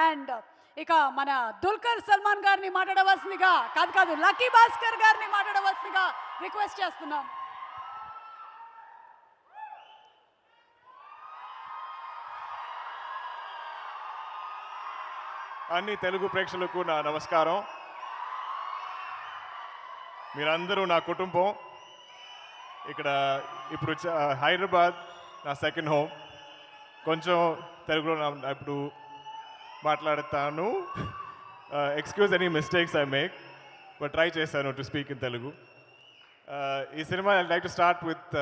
And ఇక మన దుల్కర్ సల్మాన్ గారిని మాట్లాడవలసిందిగా కాదు లక్కీ భాస్కర్ గారిని మాట్లాడవలసిందిగా రిక్వెస్ట్ చేస్తున్నాం. అన్ని తెలుగు ప్రేక్షకులకు నా నమస్కారం. మీరందరూ నా కుటుంబం. ఇక్కడ ఇప్పుడు హైదరాబాద్ నా సెకండ్ హోమ్. కొంచెం తెలుగులో ఇప్పుడు మాట్లాడతాను. Excuse any mistakes I make, but try చేశాను టు స్పీక్ ఇన్ తెలుగు. ఈ cinema I like to start with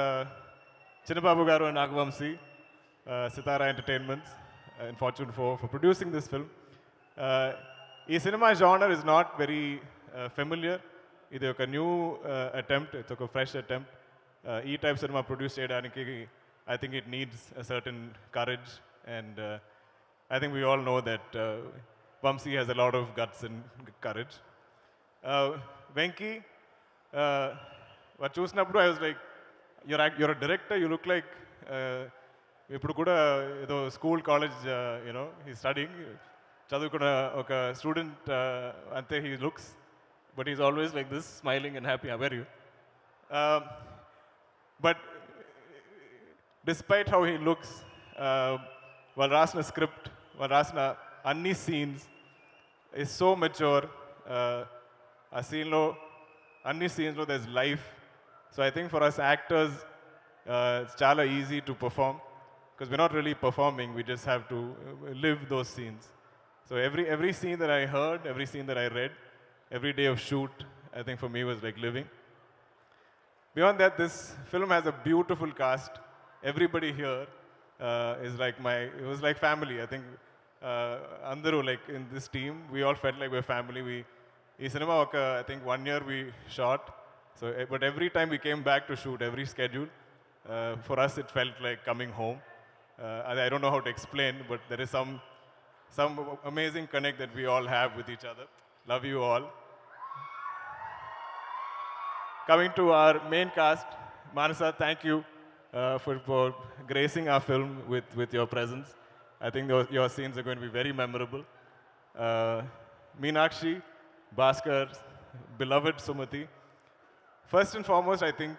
Chinnababu garu and Naga Vamsi, Sithara Entertainments and Fortune for producing this film. ఈ cinema genre is not very familiar. ఇది ఒక new attempt, it's ఒక fresh attempt. ఈ type cinema produce చేయడానికి I think it needs a certain courage, and I think we all know that Vamsi has a lot of guts and courage. Venky, what చూసినప్పుడు I was like, you're a director, you look like ఇప్పుడు కూడా ఏదో school college you know he's studying, చదువుకున్న ఒక student అంతే he looks, but he's always like this, smiling and happy. How are you? But despite how he looks, while రాసిన script, while రాసిన అన్ని scenes is so mature. ఆ సీన్లో అన్ని సీన్స్లో there's life. So I think for us actors, it's చాలా easy to perform because we're not really performing, we just have to live those scenes. So every scene that I heard, every scene that I read, every day of shoot, I think for me was like living. Beyond that, this film has a beautiful cast. Everybody here is like it was like family. I think andaru, like in this team, we all felt like we're family. Ee cinema I think 1 year we shot. So but every time we came back to shoot, every schedule, for us it felt like coming home. I don't know how to explain, but there is some amazing connect that we all have with each other. Love you all. Coming to our main cast, Manasa, thank you for gracing our film with your presence. I think your scenes are going to be very memorable. Meenakshi, Baskhar, beloved Sumati. First and foremost, I think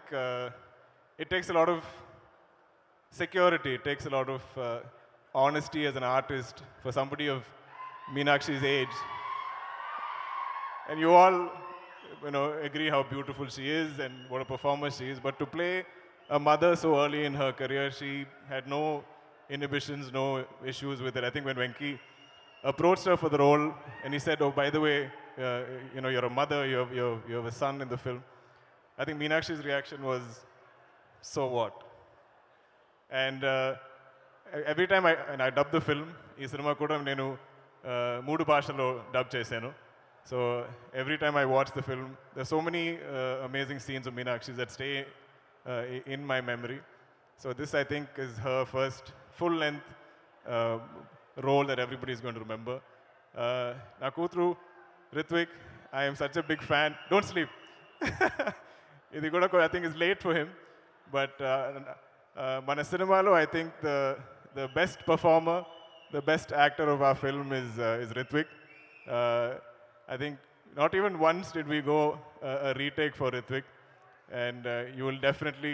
it takes a lot of security, it takes a lot of honesty as an artist for somebody of Meenakshi's age. And you all, agree how beautiful she is and what a performer she is. But to play a mother so early in her career, she had no inhibitions, no issues with it. I think when Venky approached her for the role and he said, "Oh, by the way, you're a mother, you have a son in the film," I think Meenakshi's reaction was, "So what?" And every time I dubbed the film, ee cinema kuda nenu 3 భాషల్లో dub చేశాను. So every time I watch the film, there's so many amazing scenes of Meenakshi that stay in my memory. So this, I think, is her first full-length role that everybody is going to remember. Na kutru Ritwik, I am such a big fan. Don't sleep. Idi kuda I think is late for him, but mana cinemalo, I think the best performer, the best actor of our film is Ritwik. I think not even once did we go a retake for Ritwik, and you will definitely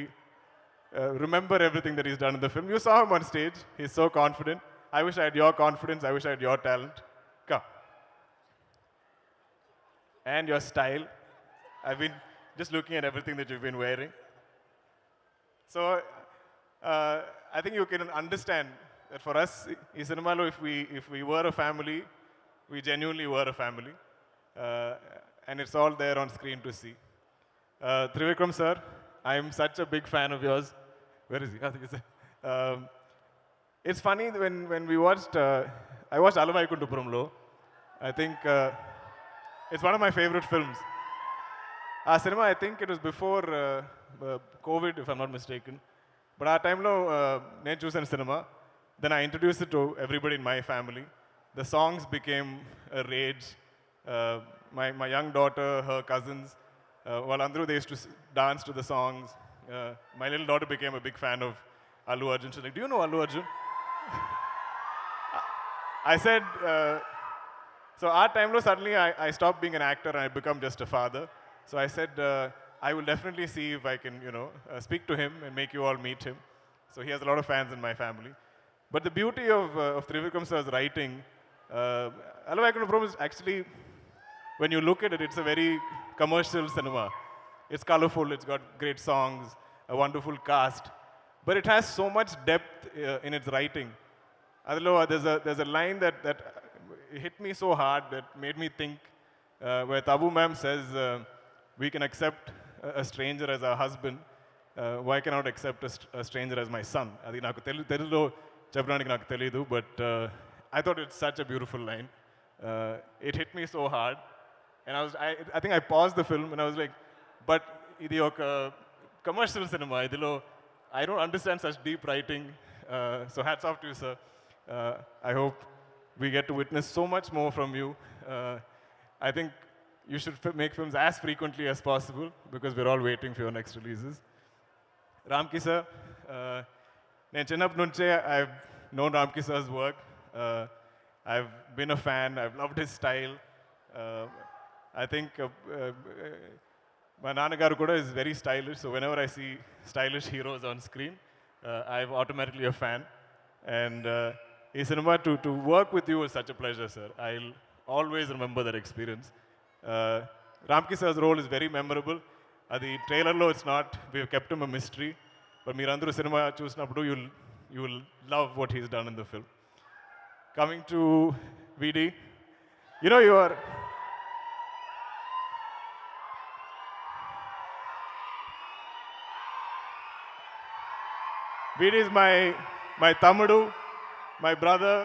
remember everything that he's done in the film. You saw him on stage, he's so confident. I wish I had your confidence, I wish I had your talent. Come. And your style. I've been just looking at everything that you've been wearing. So I think you can understand that for us, in cinema, if we were a family, we genuinely were a family. And it's all there on screen to see. Trivikram sir, I am such a big fan of yours. Where is he? It's funny when we watched, I watched Alavaikundapuramlo. I think it's one of my favorite films. Our cinema, I think it was before COVID, if I'm not mistaken. But our time lo నేను చూసాను cinema. Then I introduced it to everybody in my family. The songs became a rage. My young daughter, her cousins, వాళ్ళందరూ they used to dance to the songs. My little daughter became a big fan of Allu Arjun. She's like, "Do you know Allu Arjun?" I said, so our time suddenly I stopped being an actor and I become just a father. So I said, I will definitely see if I can, speak to him and make you all meet him. So he has a lot of fans in my family. But the beauty of Trivikram sir's writing, Hello, I can promise, actually, when you look at it, it's a very commercial cinema. It's colorful, it's got great songs, a wonderful cast, but it has so much depth in its writing. Adilo, there's a line that hit me so hard that made me think, where Tabu ma'am says, we can accept a stranger as our husband, why cannot accept a stranger as my son? Adi naku telugulo చెప్పడానికి నాకు తెలీదు, but I thought it's such a beautiful line. It hit me so hard, and I think I paused the film and I was like, but ఇది ఒక commercial cinema, ఇదిలో I don't understand such deep writing, so hats off to you, sir. I hope we get to witness so much more from you. I think you should make films as frequently as possible because we're all waiting for your next releases. Ramki sir, నేను చిన్నప్పటి నుంచే I've known Ramki sir's work. I've been a fan, I've loved his style. I think my నాన్నగారు కూడా is very stylish, so whenever I see stylish heroes on screen, I'm automatically a fan. And in cinema, to work with you is such a pleasure, sir. I'll always remember that experience. Ramki sir's role is very memorable. Adi trailer lo it's not, we've kept him a mystery. But meerandaru cinema chusinapudu you will love what he's done in the film. Coming to VD, you are VD is my tamudu, my brother.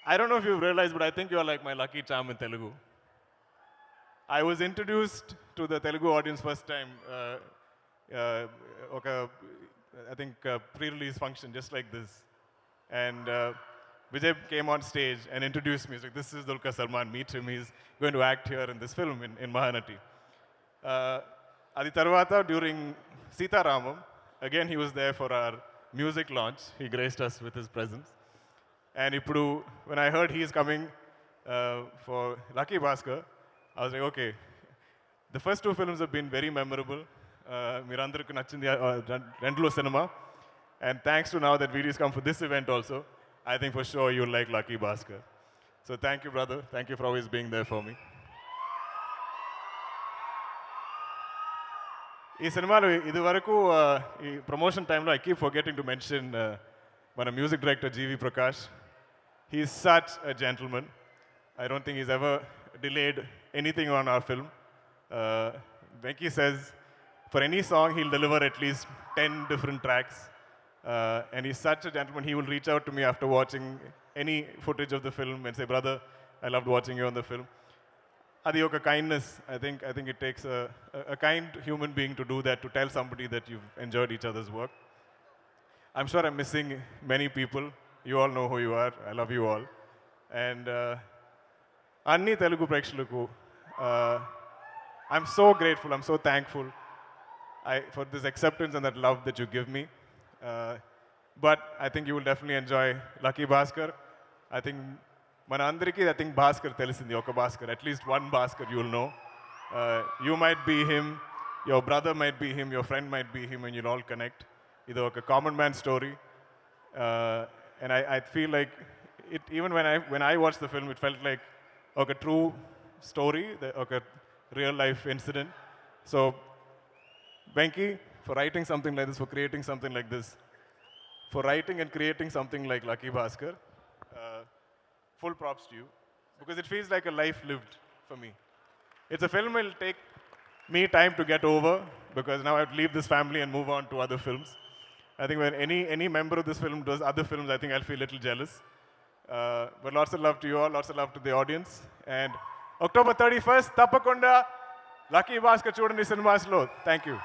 I don't know if you've realized, but I think you're like my lucky charm in Telugu. I was introduced to the Telugu audience first time, I think pre-release function just like this. And Vijay came on stage and introduced me. He's like, this is Dulquer Salmaan, meet him. He's going to act here in this film in Mahanati. Adi Tarvata, during Sita Ramam, again he was there for our music launch. He graced us with his presence. And ippudu, when I heard he is coming for Lucky Baskhar, I was like, okay, the first two films have been very memorable. Meerandarku nachindi rendulo cinema. And thanks to now that VD's come for this event also, I think for sure you'll like Lucky Baskhar. So thank you, brother. Thank you for always being there for me. ఈ సినిమాలో ఇది వరకు ఈ promotion టైంలో I keep forgetting to mention మన music director GV Prakash. He is such a gentleman. I don't think he's ever delayed anything on our film. Venky says for any song he'll deliver at least 10 different tracks. And he's such a gentleman. He will reach out to me after watching any footage of the film and say, brother, I loved watching you on the film. Adi oka kindness. I think it takes a kind human being to do that, to tell somebody that you've enjoyed each other's work. I'm sure I'm missing many people. You all know who you are. I love you all. And Anni Telugu Prekshalaku, I'm so grateful, I'm so thankful for this acceptance and that love that you give me. But I think you will definitely enjoy Lucky Baskhar. I think Manandariki, I think Baskhar telisindi oka Baskhar, at least one Baskhar you will know. You might be him, your brother might be him, your friend might be him, and you'll all connect. Ido oka common man story. And I feel like it, even when I watched the film, it felt like a true story, a real life incident. So Venky, for writing something like this, for creating something like this, for writing and creating something like Lucky Baskhar, full props to you, because it feels like a life lived for me. It's a film will take me time to get over, because now I have to leave this family and move on to other films. I think when any member of this film does other films, I think I'll feel a little jealous. But lots of love to you all, lots of love to the audience. And October 31st, Tapakunda, Lucky Baskhar Chudandi Cinemas lo. Thank you.